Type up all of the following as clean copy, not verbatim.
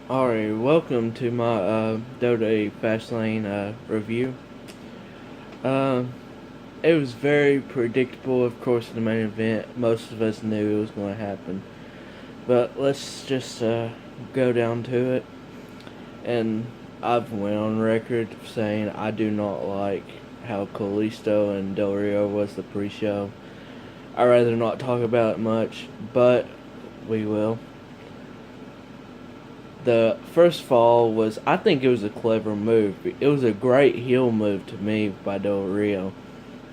Alright, welcome to my Dota Fastlane review. Uh, it was very predictable, of course, in the main event. Most of us knew it was going to happen. But let's just go down to it. And I've went on record saying I do not like how Kalisto and Del Rio was the pre-show. I'd rather not talk about it much, but we will. The first fall was, I think it was a clever move. It was a great heel move to me by Del Rio.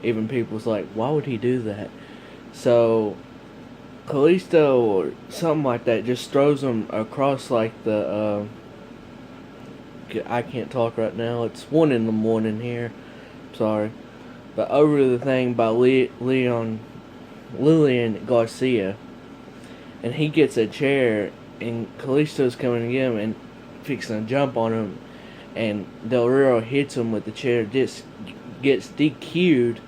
Even people was like, why would he do that? So Kalisto or something like that just throws him across like the I can't talk right now. It's 1 in the morning here. Sorry. But over the thing by Lillian Garcia, and he gets a chair, and Kalisto's coming to get him and fixing to jump on him, and Del Rio hits him with the chair, just gets DQ'd,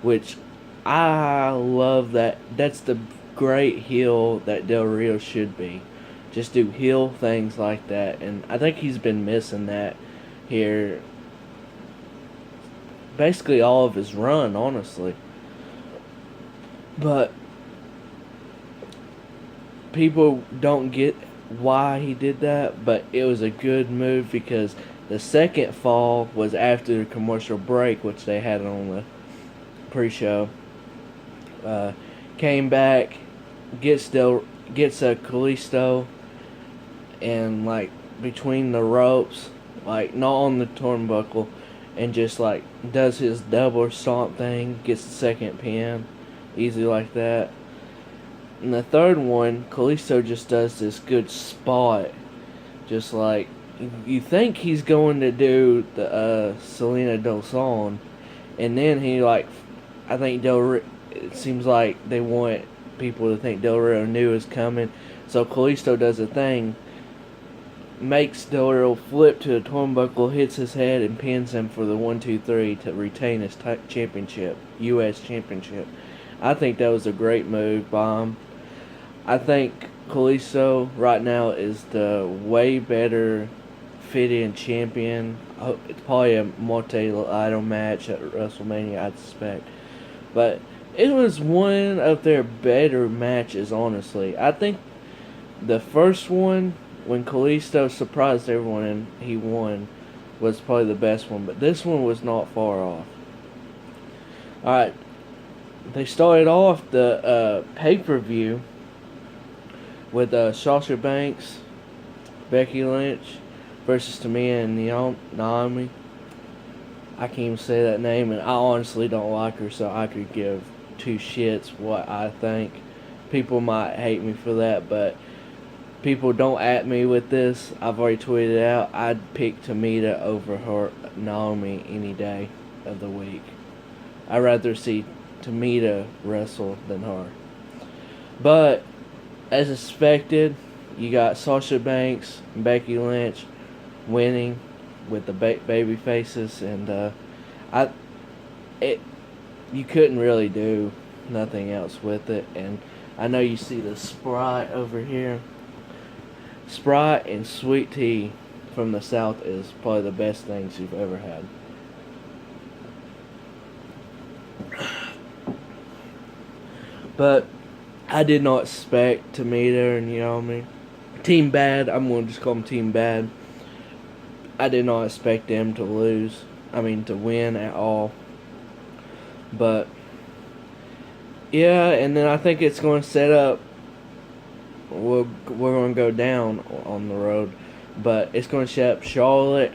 which I love that. That's the great heel that Del Rio should be. Just do heel things like that, and I think he's been missing that here basically all of his run, honestly. But people don't get why he did that, but it was a good move because the second fall was after the commercial break, which they had on the pre-show. Came back, gets a Kalisto, and like between the ropes, like not on the turnbuckle, and just like does his double stomp thing, gets the second pin, easy like that. And the third one, Kalisto just does this good spot. Just like, you think he's going to do the Selena Del Sol, and then he like, I think it seems like they want people to think Del Rio knew it was coming. So Kalisto does a thing, makes Del Rio flip to the turnbuckle, hits his head, and pins him for the 1-2-3 to retain his championship, U.S. championship. I think that was a great move by him. I think Kalisto right now is the way better fit-in champion. It's probably a multi-title match at WrestleMania, I suspect. But it was one of their better matches, honestly. I think the first one, when Kalisto surprised everyone and he won, was probably the best one. But this one was not far off. Alright, they started off the pay-per-view with Sasha Banks, Becky Lynch versus Tamina and Naomi. I can't even say that name, and I honestly don't like her, so I could give two shits what I think. People might hate me for that, but people don't at me with this. I've already tweeted out, I'd pick Tamina over her Naomi any day of the week. I'd rather see Tamina wrestle than her. But as expected, you got Sasha Banks and Becky Lynch winning with the baby faces, and you couldn't really do nothing else with it. And I know you see the Sprite over here. Sprite and sweet tea from the South is probably the best things you've ever had. But I did not expect Tamina and Naomi. Team Bad, I'm going to just call them Team Bad. I did not expect them to to win at all. But, yeah, and then I think it's going to set up, we're going to go down on the road, but it's going to set up Charlotte,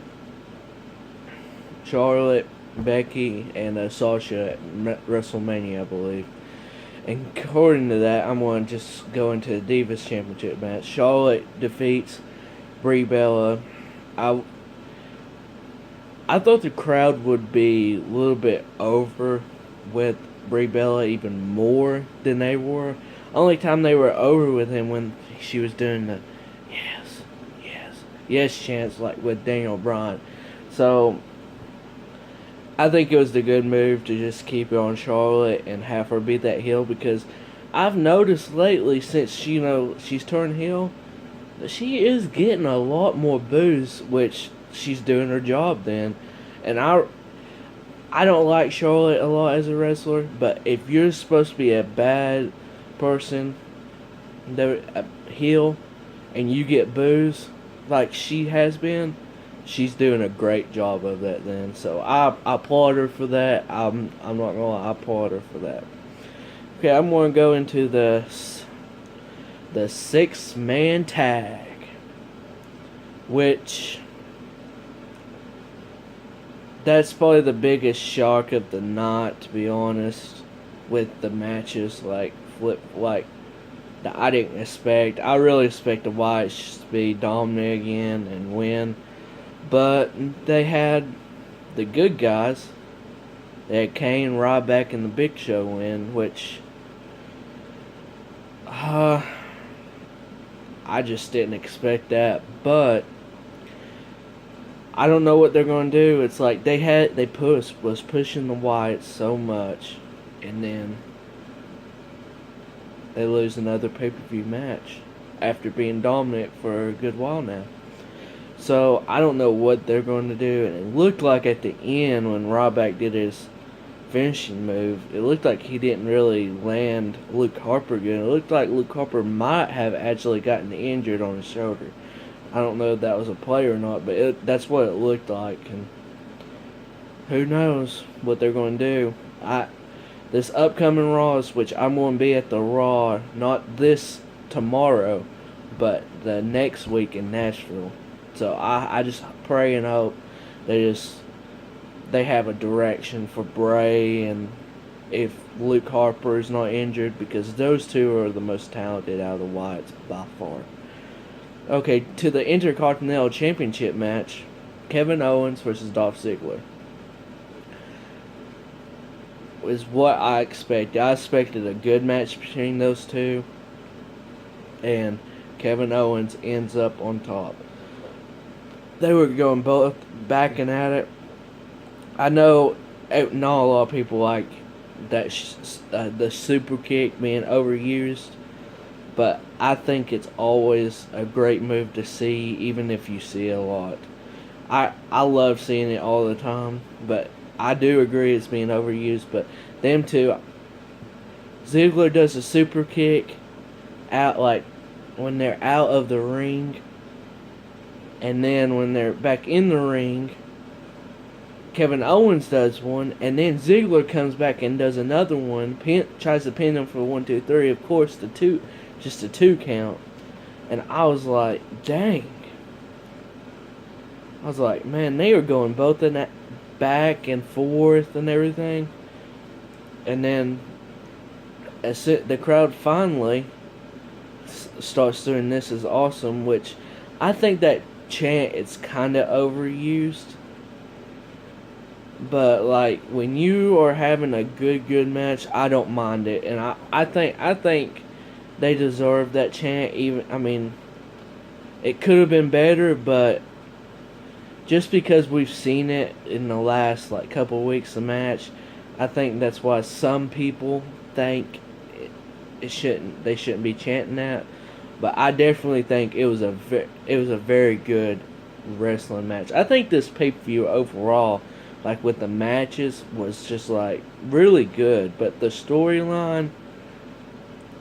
Becky, and Sasha at WrestleMania, I believe. And according to that, I'm going to just go into the Divas Championship match. Charlotte defeats Brie Bella. I thought the crowd would be a little bit over with Brie Bella even more than they were. Only time they were over with him when she was doing the yes chants like with Daniel Bryan. So I think it was the good move to just keep it on Charlotte and have her beat that heel, because I've noticed lately since she's turned heel, she is getting a lot more boos, which she's doing her job then. And I don't like Charlotte a lot as a wrestler, but if you're supposed to be a bad person, a heel, and you get boos like she has been, she's doing a great job of that then. So I applaud her for that. I'm not gonna lie, I applaud her for that. Okay, I'm gonna go into the 6-man tag, which that's probably the biggest shock of the night, to be honest, with the matches that I didn't expect. I really expected Wyatt to be dominant again and win, but they had the good guys. They had Kane, Ryback, and the Big Show win, which I just didn't expect that. But I don't know what they're going to do. It's like was pushing the Wyatts so much, and then they lose another pay-per-view match after being dominant for a good while now. So I don't know what they're going to do. And it looked like at the end when Ryback did his finishing move, it looked like he didn't really land Luke Harper good. It looked like Luke Harper might have actually gotten injured on his shoulder. I don't know if that was a play or not, but that's what it looked like. And who knows what they're going to do. This upcoming Raws, which I'm going to be at the Raw, not this tomorrow, but the next week in Nashville. So I just pray and hope they have a direction for Bray, and if Luke Harper is not injured, because those two are the most talented out of the Wyatts by far. Okay, to the Intercontinental Championship match, Kevin Owens versus Dolph Ziggler. Is what I expected. I expected a good match between those two, and Kevin Owens ends up on top. They were going both backing at it. I know not a lot of people like that the super kick being overused, but I think it's always a great move to see, even if you see it a lot. I love seeing it all the time, but I do agree it's being overused. But them two, Ziggler does a super kick out like when they're out of the ring, and then when they're back in the ring, Kevin Owens does one, and then Ziggler comes back and does another one. Tries to pin him for 1, 2, 3. Of course, just a 2 count, and I was like, dang. I was like, man, they were going both in that back and forth and everything. And then as the crowd finally starts doing "This is awesome," which I think that chant is kind of overused. But like when you are having a good match, I don't mind it, and I think they deserve that chant. Even I mean, it could have been better, but just because we've seen it in the last like couple of weeks of match, I think that's why some people think they shouldn't be chanting that. But I definitely think it was a very good wrestling match. I think this pay-per-view overall, like with the matches, was just like really good, but the storyline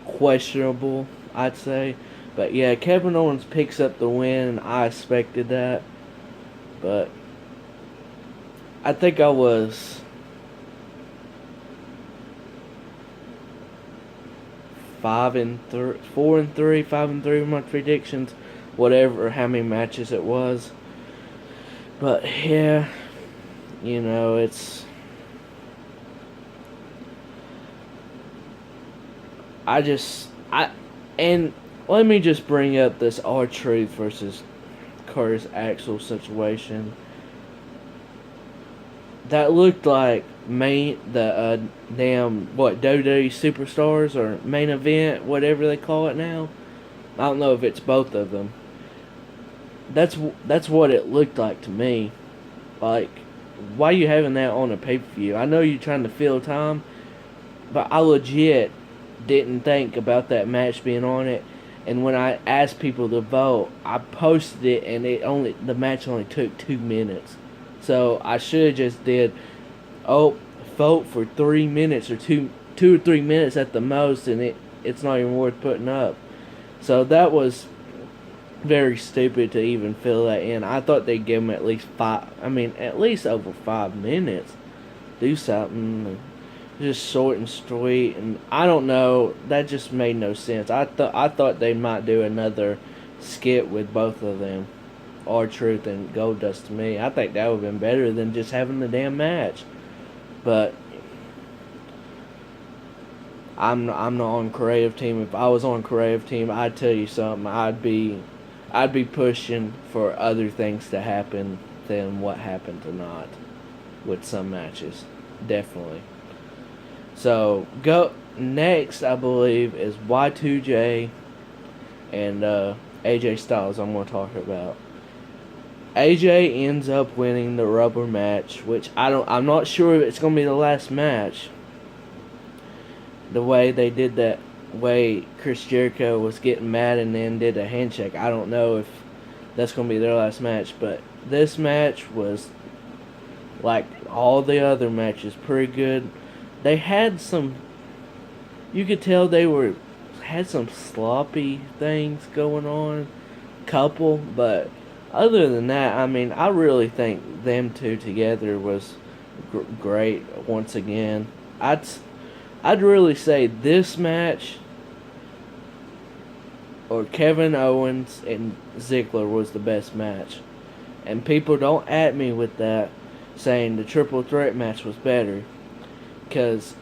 questionable, I'd say. But yeah, Kevin Owens picks up the win, and I expected that. But I think I was 4-3, 5-3 with my predictions, whatever, how many matches it was. But yeah, you know, and let me just bring up this R-Truth versus Curtis Axel situation. That looked like WWE Superstars or Main Event, whatever they call it now. I don't know if it's both of them. That's what it looked like to me. Like, why are you having that on a pay-per-view? I know you're trying to fill time, but I legit didn't think about that match being on it. And when I asked people to vote, I posted it, and the match only took 2 minutes. So I should have just did, oh, vote for 3 minutes or 2 or 3 minutes at the most, and it's not even worth putting up. So that was very stupid to even fill that in. I thought they'd give him at least at least over 5 minutes. Do something, just short and sweet. And I don't know, that just made no sense. I thought they might do another skit with both of them, R-Truth and Goldust. To me, I think that would have been better than just having the damn match. But I'm not on creative team. If I was on creative team, I'd tell you something. I'd be pushing for other things to happen than what happened tonight with some matches. Definitely. So go next, I believe, is Y2J and AJ Styles. I'm going to talk about. AJ ends up winning the rubber match, which I'm not sure if it's going to be the last match. The way they did that, way Chris Jericho was getting mad and then did a handshake. I don't know if that's going to be their last match, but this match was like all the other matches, pretty good. They had some, you could tell had some sloppy things going on, couple, but other than that, I mean, I really think them two together was great once again. I'd really say this match, or Kevin Owens and Ziggler, was the best match. And people don't at me with that, saying the triple threat match was better, because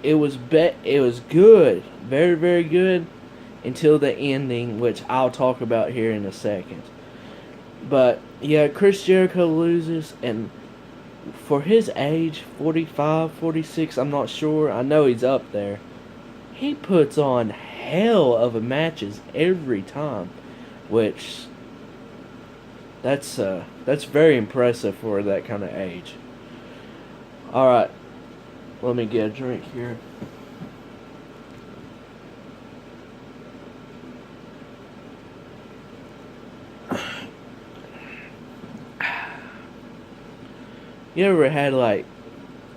it was good, very, very good, until the ending, which I'll talk about here in a second. But yeah, Chris Jericho loses, and for his age, 45, 46, I'm not sure, I know he's up there, he puts on hell of a matches every time, which that's very impressive for that kind of age. Alright, let me get a drink here. You ever had, like,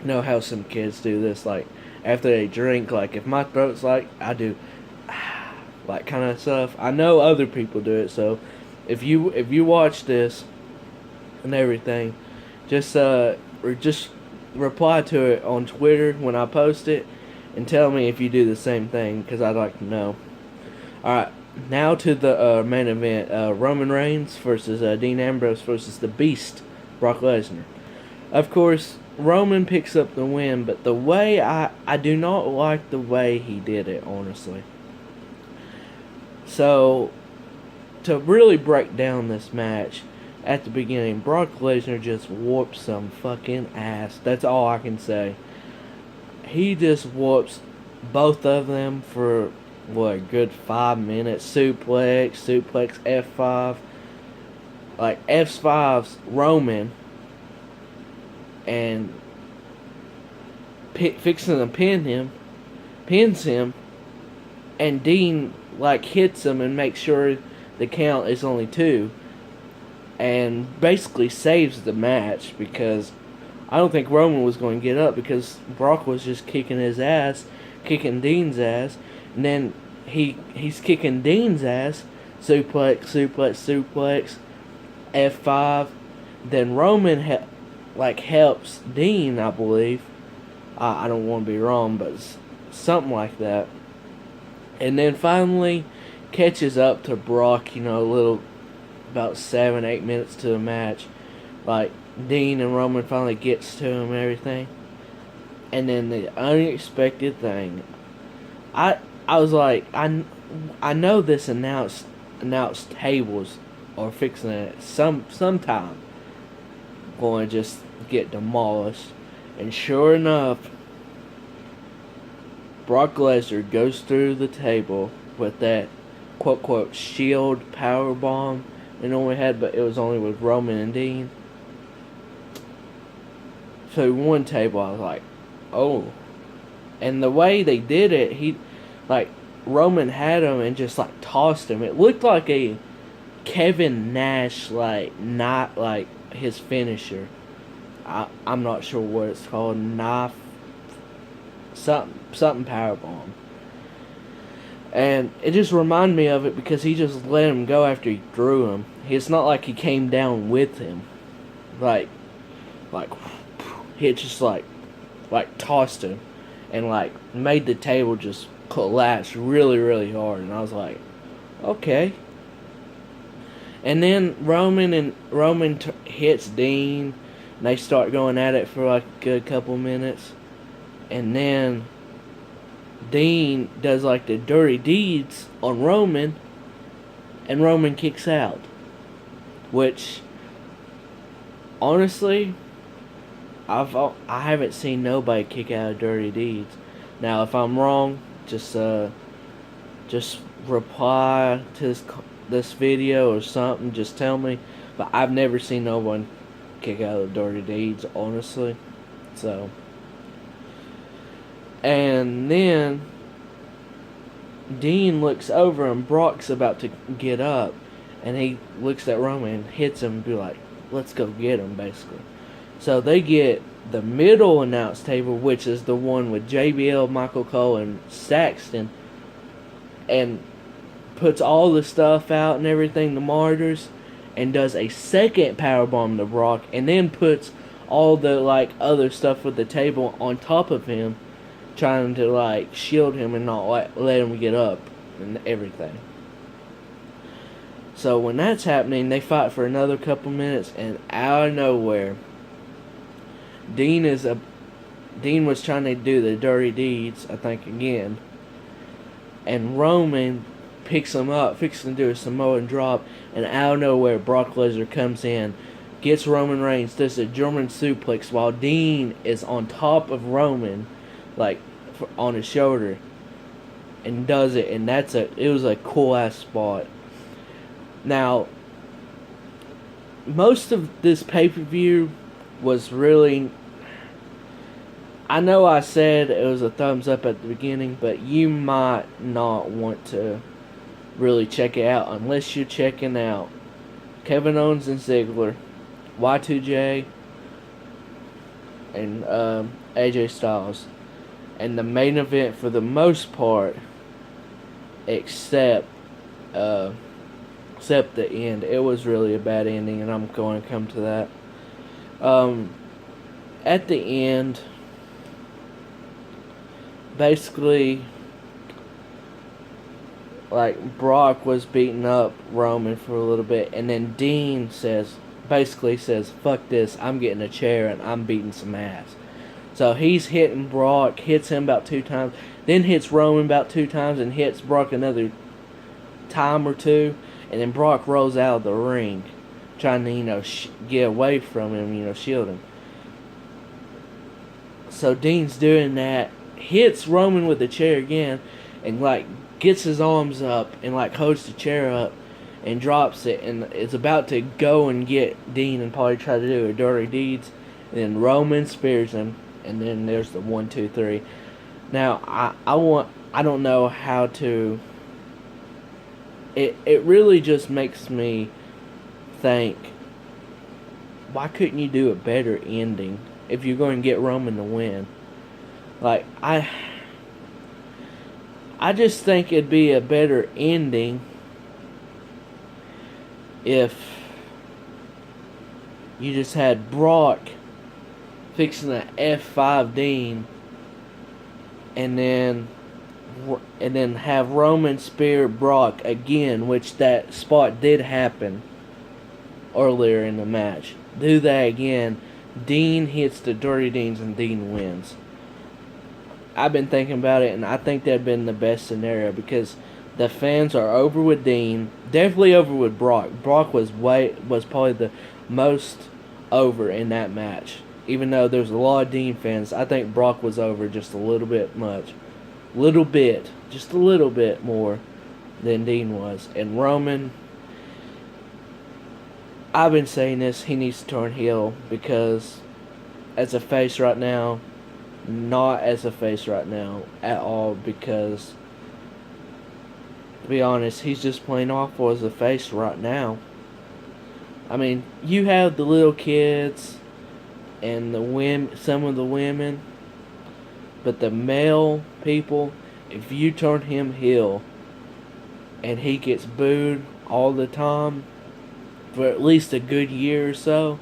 you know how some kids do this, like, after they drink, like, if my throat's like, I do, like, kind of stuff. I know other people do it, so if you watch this and everything, just reply to it on Twitter when I post it, and tell me if you do the same thing, because I'd like to know. Alright, now to the main event, Roman Reigns versus Dean Ambrose versus the Beast, Brock Lesnar. Of course, Roman picks up the win, but the way I do not like the way he did it, honestly. So, to really break down this match, at the beginning, Brock Lesnar just whooped some fucking ass. That's all I can say. He just whoops both of them for, what, a good 5 minutes. Suplex, F5. Like, F5's Roman, and fixing to pins him, and Dean, like, hits him and makes sure the count is only 2, and basically saves the match, because I don't think Roman was going to get up, because Brock was just kicking Dean's ass, and then he's kicking Dean's ass, suplex, F5, then Roman helps Dean, I believe. I don't want to be wrong, but something like that. And then finally catches up to Brock, about 7-8 minutes to the match. Like, Dean and Roman finally gets to him and everything. And then the unexpected thing. I was like, I know this announced tables are fixing it sometime going to just get demolished. And sure enough, Brock Lesnar goes through the table with that quote shield power bomb they normally had, but it was only with Roman and Dean. So one table, I was like, oh. And the way they did it, Roman had him and just like tossed him. It looked like a Kevin Nash, like not like his finisher. I'm not sure what it's called. Knife something powerbomb. And it just reminded me of it because he just let him go after he threw him. It's not like he came down with him. Like he just like tossed him and like made the table just collapse really, really hard. And I was like, okay. And then Roman hits Dean. And they start going at it for like a good couple minutes. And then Dean does like the dirty deeds on Roman. And Roman kicks out. Which, honestly, I haven't seen nobody kick out of dirty deeds. Now, if I'm wrong, just reply to this video or something. Just tell me. But I've never seen no one kick out of dirty deeds, honestly. So, and then Dean looks over and Brock's about to get up, and he looks at Roman and hits him and be like, "Let's go get him," basically. So they get the middle announce table, which is the one with JBL, Michael Cole, and Saxton, and puts all the stuff out and everything, the martyrs, and does a second powerbomb to Brock, and then puts all the like other stuff with the table on top of him, trying to like shield him and not let him get up and everything. So when that's happening, they fight for another couple minutes, and out of nowhere, Dean was trying to do the dirty deeds, I think, again, and Roman picks him up, fixing to do a Samoan drop, and out of nowhere, Brock Lesnar comes in, gets Roman Reigns, does a German suplex while Dean is on top of Roman, like on his shoulder, and does it, and it was a cool ass spot. Now, most of this pay-per-view was really, I know I said it was a thumbs up at the beginning, but you might not want to really check it out unless you're checking out Kevin Owens and Ziggler, Y2J, and AJ Styles. And the main event for the most part, except the end. It was really a bad ending, and I'm going to come to that. At the end, basically, like, Brock was beating up Roman for a little bit, and then Dean basically says, "Fuck this, I'm getting a chair and I'm beating some ass." So he's hitting Brock, hits him about 2 times, then hits Roman about 2 times, and hits Brock another time or 2, and then Brock rolls out of the ring, trying to, get away from him, shield him. So Dean's doing that, hits Roman with the chair again, and, like, gets his arms up and, like, holds the chair up and drops it, and is about to go and get Dean and probably try to do a dirty deeds, and then Roman spears him, and then there's the 1, 2, 3. Now, I don't know how to, it really just makes me think, why couldn't you do a better ending if you're going to get Roman to win? Like, I just think it'd be a better ending if you just had Brock fixing the F5 Dean, and then have Roman spear Brock again, which that spot did happen earlier in the match. Do that again. Dean hits the dirty deeds and Dean wins. I've been thinking about it, and I think that'd been the best scenario because the fans are over with Dean, definitely over with Brock. Brock was probably the most over in that match. Even though there's a lot of Dean fans, I think Brock was over just a little bit just a little bit more than Dean was. And Roman, I've been saying this, he needs to turn heel because as a face right now, not as a face right now at all, because To be honest, he's just playing awful as a face right now. I mean, you have the little kids and some of the women, but the male people, if you turn him heel and he gets booed all the time for at least a good year or so,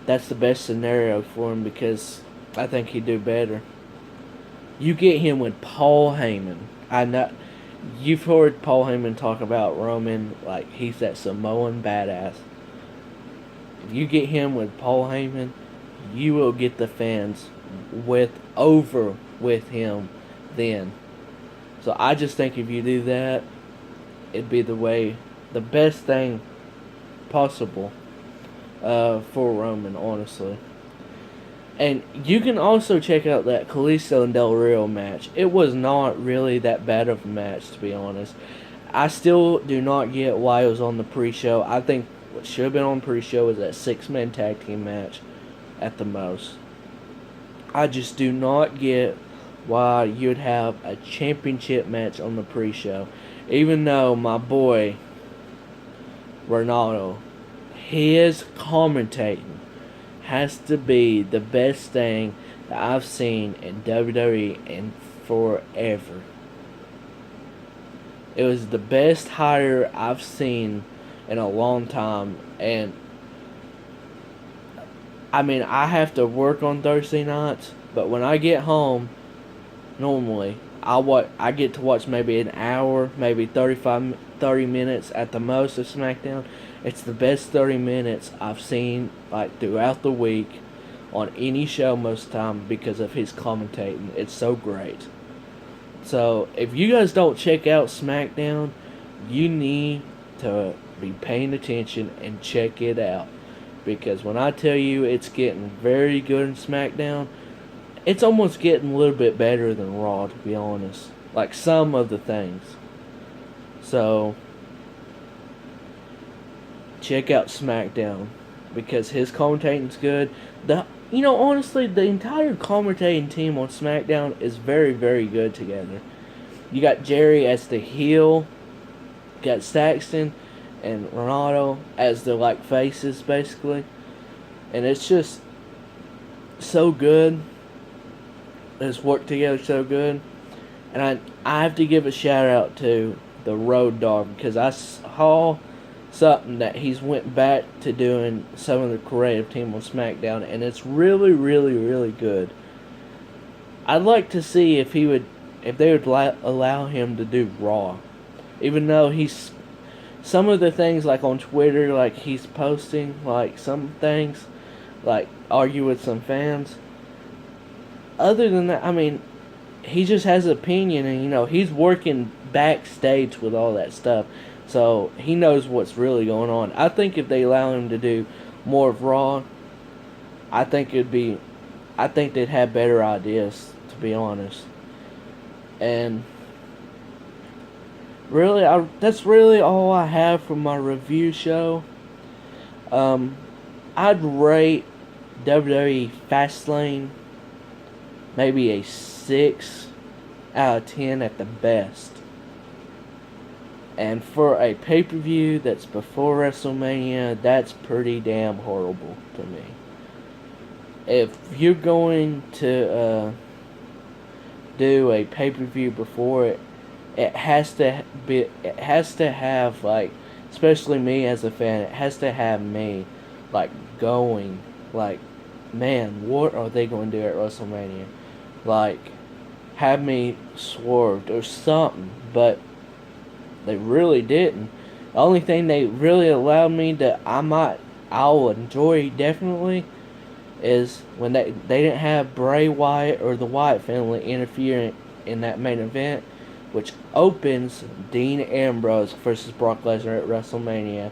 that's the best scenario for him because I think he'd do better. You get him with Paul Heyman. I know you've heard Paul Heyman talk about Roman like he's that Samoan badass. If you get him with Paul Heyman, you will get the fans with him then. So I just think if you do that, it'd be the best thing possible for Roman, honestly. And you can also check out that Kalisto and Del Rio match. It was not really that bad of a match, to be honest. I still do not get why it was on the pre-show. I think what should have been on pre-show was that 6-man tag team match at the most. I just do not get why you'd have a championship match on the pre-show. Even though my boy, Ronaldo, his commentating has to be the best thing that I've seen in WWE in forever. It was the best hire I've seen in a long time, and I mean, I have to work on Thursday nights, but when I get home, normally I get to watch maybe an hour, maybe 30 minutes at the most of SmackDown. It's the best 30 minutes I've seen like throughout the week on any show most of the time because of his commentating. It's so great. So if you guys don't check out SmackDown, you need to be paying attention and check it out. Because when I tell you it's getting very good in SmackDown, it's almost getting a little bit better than Raw, to be honest. Like some of the things. So check out SmackDown because his commentating's good. Honestly, the entire commentating team on SmackDown is very, very good together. You got Jerry as the heel, you got Saxton and Ronaldo as the like faces basically, and it's just so good. It's worked together so good, and I have to give a shout out to the Road Dogg because I saw something that he's went back to doing some of the creative team on SmackDown, and it's really, really, really good. I'd like to see if they would allow him to do Raw, even though he's some of the things like on Twitter, like he's posting like some things, like argue with some fans. Other than that, I mean, he just has an opinion, and he's working backstage with all that stuff. So he knows what's really going on. I think if they allow him to do more of Raw, I think they'd have better ideas, to be honest. And really, that's really all I have for my review show. I'd rate WWE Fastlane maybe a 6 out of 10 at the best. And for a pay-per-view that's before WrestleMania, that's pretty damn horrible to me. If you're going to do a pay-per-view before it, it has to have, like, especially me as a fan, it has to have me like going like, man, what are they going to do at WrestleMania? Like, have me swerved or something, but they really didn't. The only thing they really allowed me that I'll enjoy definitely is when they didn't have Bray Wyatt or the Wyatt family interfering in that main event, which opens Dean Ambrose versus Brock Lesnar at WrestleMania,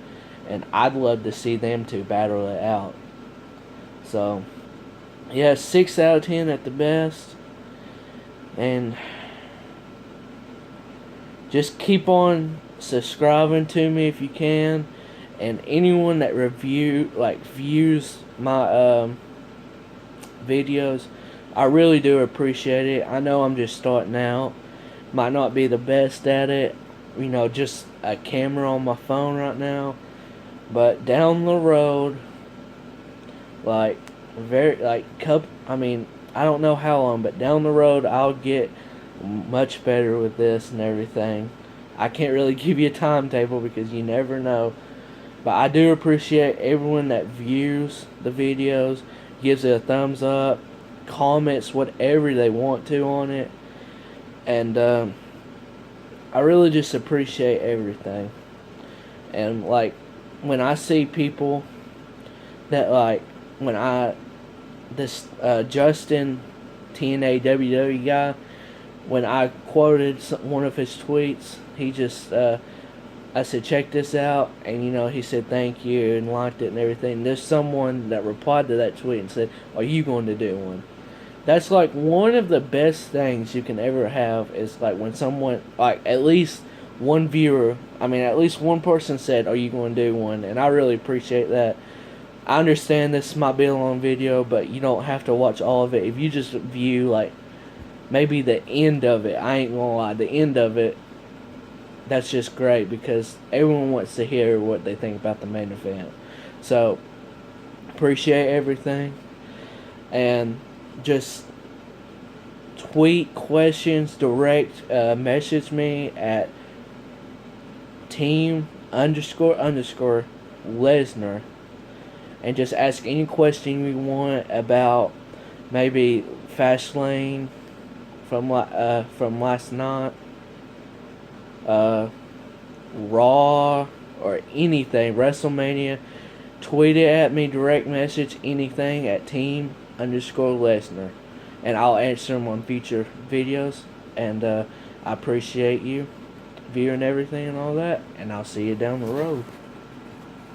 and I'd love to see them two battle it out. So, yeah, 6 out of 10 at the best. And just keep on subscribing to me if you can. And anyone that views my videos, I really do appreciate it. I know I'm just starting out. Might not be the best at it. just a camera on my phone right now. But down the road, like very like cup. I mean, I don't know how long, but down the road I'll get much better with this and everything. I can't really give you a timetable because you never know. But I do appreciate everyone that views the videos, gives it a thumbs up, comments whatever they want to on it, and I really just appreciate everything. And like when I see people that like when I this Justin TNA WWE guy, when I quoted one of his tweets, he just I said check this out, and he said thank you and liked it and everything. There's someone that replied to that tweet and said, "Are you going to do one?" That's like one of the best things you can ever have is like when someone, like at least one viewer, I mean at least one person said, "Are you going to do one?" And I really appreciate that. I understand this might be a long video, but you don't have to watch all of it. If you just view like maybe the end of it, I ain't gonna lie, the end of it, that's just great because everyone wants to hear what they think about the main event. So appreciate everything, and just tweet questions, direct message me at team underscore Lesnar, and just ask any question you want about maybe Fastlane from last night, Raw, or anything, WrestleMania. Tweet it at me, direct message, anything at team underscore Lesnar, and I'll answer them on future videos. And I appreciate you viewing everything and all that, and I'll see you down the road.